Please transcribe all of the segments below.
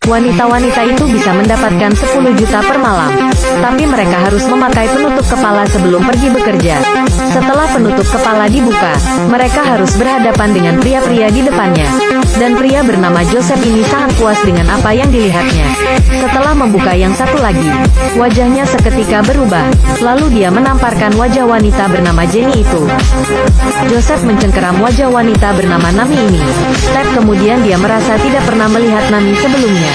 Wanita-wanita itu bisa mendapatkan 10 juta per malam. Tapi mereka harus memakai penutup kepala sebelum pergi bekerja. Setelah penutup kepala dibuka, mereka harus berhadapan dengan pria-pria di depannya. Dan pria bernama Joseph ini sangat puas dengan apa yang dilihatnya. Setelah membuka yang satu lagi, wajahnya seketika berubah. Lalu dia menamparkan wajah wanita bernama Jenny itu. Joseph mencengkeram wajah wanita bernama Nami ini. Kemudian dia merasa tidak pernah melihat Nami sebelumnya.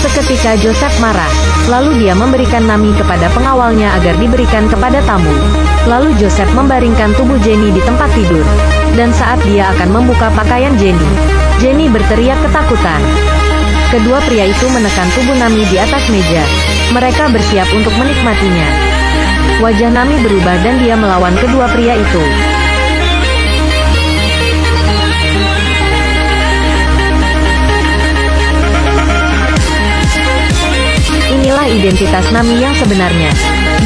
Seketika Joseph marah, lalu dia memberikan Nami kepada pengawalnya agar diberikan kepada tamu. Lalu Joseph membaringkan tubuh Jenny di tempat tidur. Dan saat dia akan membuka pakaian Jenny, Jenny berteriak ketakutan. Kedua pria itu menekan tubuh Nami di atas meja. Mereka bersiap untuk menikmatinya. Wajah Nami berubah dan dia melawan kedua pria itu. Inilah identitas Nami yang sebenarnya.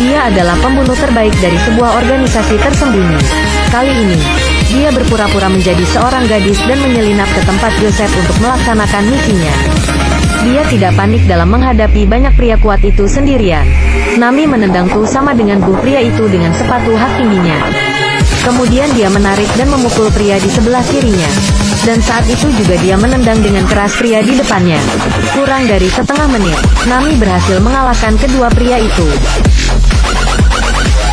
Dia adalah pembunuh terbaik dari sebuah organisasi tersembunyi. Kali ini, dia berpura-pura menjadi seorang gadis dan menyelinap ke tempat Joseph untuk melaksanakan misinya. Dia tidak panik dalam menghadapi banyak pria kuat itu sendirian. Nami menendang tuh sama dengan pria itu dengan sepatu hak tingginya. Kemudian dia menarik dan memukul pria di sebelah kirinya. Dan saat itu juga dia menendang dengan keras pria di depannya. Kurang dari setengah menit, Nami berhasil mengalahkan kedua pria itu.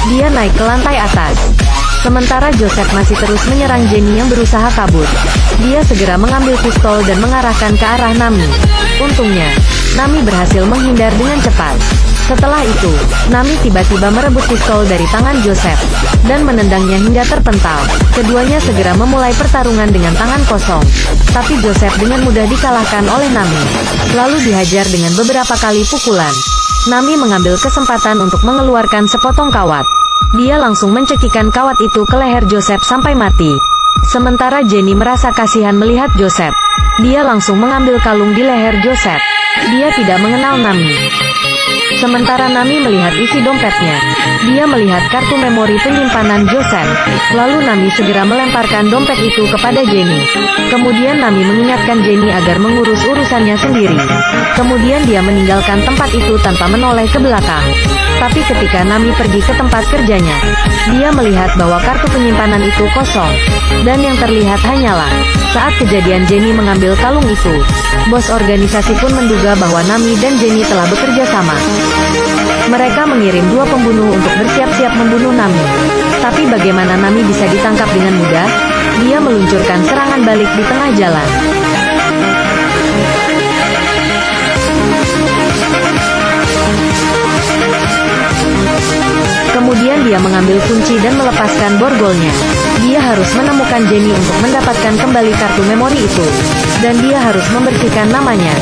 Dia naik ke lantai atas. Sementara Joseph masih terus menyerang Jenny yang berusaha kabur. Dia segera mengambil pistol dan mengarahkan ke arah Nami. Untungnya, Nami berhasil menghindar dengan cepat. Setelah itu, Nami tiba-tiba merebut pistol dari tangan Joseph dan menendangnya hingga terpental. Keduanya segera memulai pertarungan dengan tangan kosong. Tapi Joseph dengan mudah dikalahkan oleh Nami. Lalu dihajar dengan beberapa kali pukulan. Nami mengambil kesempatan untuk mengeluarkan sepotong kawat. Dia langsung mencekikan kawat itu ke leher Joseph sampai mati. Sementara Jenny merasa kasihan melihat Joseph. Dia langsung mengambil kalung di leher Joseph. Dia tidak mengenal Nami. Sementara Nami melihat isi dompetnya. Dia melihat kartu memori penyimpanan Joseph. Lalu Nami segera melemparkan dompet itu kepada Jenny. Kemudian Nami mengingatkan Jenny agar mengurus urusannya sendiri. Kemudian dia meninggalkan tempat itu tanpa menoleh ke belakang. Tapi ketika Nami pergi ke tempat kerjanya, dia melihat bahwa kartu penyimpanan itu kosong. Dan yang terlihat hanyalah, saat kejadian Jenny mengambil kalung itu, bos organisasi pun menduga bahwa Nami dan Jenny telah bekerja sama. Mereka mengirim dua pembunuh untuk bersiap-siap membunuh Nami. Tapi bagaimana Nami bisa ditangkap dengan mudah? Dia meluncurkan serangan balik di tengah jalan. Kemudian dia mengambil kunci dan melepaskan borgolnya. Dia harus menemukan Jenny untuk mendapatkan kembali kartu memori itu. Dan dia harus membersihkan namanya.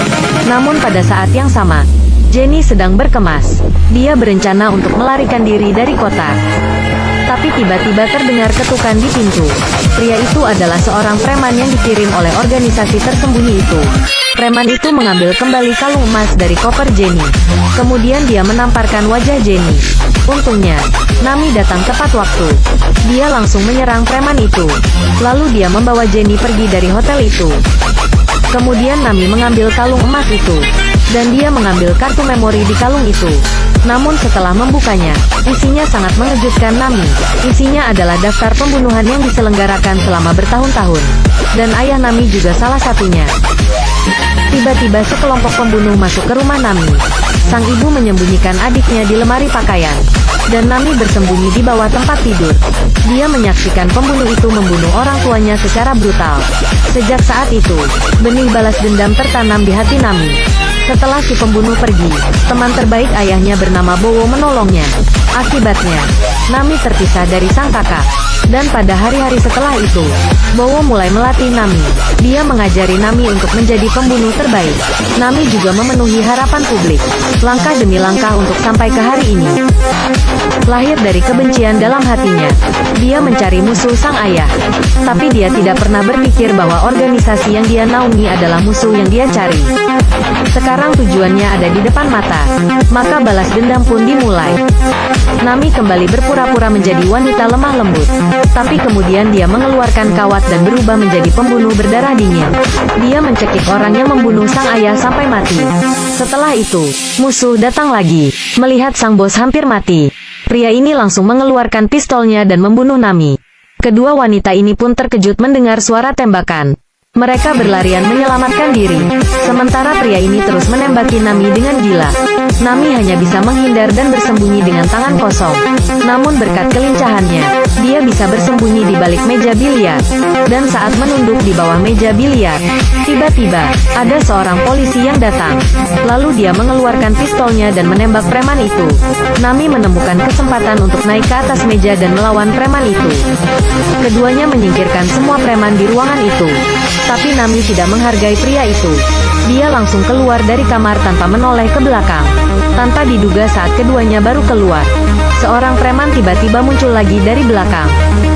Namun pada saat yang sama, Jenny sedang berkemas. Dia berencana untuk melarikan diri dari kota. Tapi tiba-tiba terdengar ketukan di pintu. Pria itu adalah seorang preman yang dikirim oleh organisasi tersembunyi itu. Preman itu mengambil kembali kalung emas dari koper Jenny. Kemudian dia menamparkan wajah Jenny. Untungnya, Nami datang tepat waktu. Dia langsung menyerang preman itu. Lalu dia membawa Jenny pergi dari hotel itu. Kemudian Nami mengambil kalung emas itu. Dan dia mengambil kartu memori di kalung itu. Namun setelah membukanya, isinya sangat mengejutkan Nami. Isinya adalah daftar pembunuhan yang diselenggarakan selama bertahun-tahun. Dan ayah Nami juga salah satunya. Tiba-tiba sekelompok pembunuh masuk ke rumah Nami. Sang ibu menyembunyikan adiknya di lemari pakaian. Dan Nami bersembunyi di bawah tempat tidur. Dia menyaksikan pembunuh itu membunuh orang tuanya secara brutal. Sejak saat itu, benih balas dendam tertanam di hati Nami. Setelah si pembunuh pergi, teman terbaik ayahnya bernama Bowo menolongnya. Akibatnya, Nami terpisah dari sang kakak. Dan pada hari-hari setelah itu, Bowo mulai melatih Nami. Dia mengajari Nami untuk menjadi pembunuh terbaik. Nami juga memenuhi harapan publik. Langkah demi langkah untuk sampai ke hari ini. Lahir dari kebencian dalam hatinya, dia mencari musuh sang ayah. Tapi dia tidak pernah berpikir bahwa organisasi yang dia naungi adalah musuh yang dia cari. Sekarang Sekarang tujuannya ada di depan mata. Maka balas dendam pun dimulai. Nami kembali berpura-pura menjadi wanita lemah lembut. Tapi kemudian dia mengeluarkan kawat dan berubah menjadi pembunuh berdarah dingin. Dia mencekik orang yang membunuh sang ayah sampai mati. Setelah itu, musuh datang lagi. Melihat sang bos hampir mati, pria ini langsung mengeluarkan pistolnya dan membunuh Nami. Kedua wanita ini pun terkejut mendengar suara tembakan. Mereka berlarian menyelamatkan diri. Sementara pria ini terus menembaki Nami dengan gila. Nami hanya bisa menghindar dan bersembunyi dengan tangan kosong. Namun berkat kelincahannya, dia bisa bersembunyi di balik meja biliar. Dan saat menunduk di bawah meja biliar, tiba-tiba, ada seorang polisi yang datang. Lalu dia mengeluarkan pistolnya dan menembak preman itu. Nami menemukan kesempatan untuk naik ke atas meja dan melawan preman itu. Keduanya menyingkirkan semua preman di ruangan itu. Tapi Nami tidak menghargai pria itu. Dia langsung keluar dari kamar tanpa menoleh ke belakang. Tanpa diduga saat keduanya baru keluar, seorang preman tiba-tiba muncul lagi dari belakang.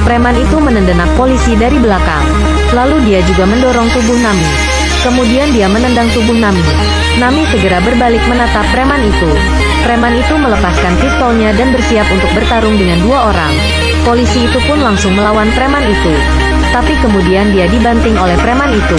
Preman itu menendenak polisi dari belakang. Lalu dia juga mendorong tubuh Nami. Kemudian dia menendang tubuh Nami. Nami segera berbalik menatap preman itu. Preman itu melepaskan pistolnya dan bersiap untuk bertarung dengan dua orang. Polisi itu pun langsung melawan preman itu. Tapi kemudian dia dibanting oleh preman itu.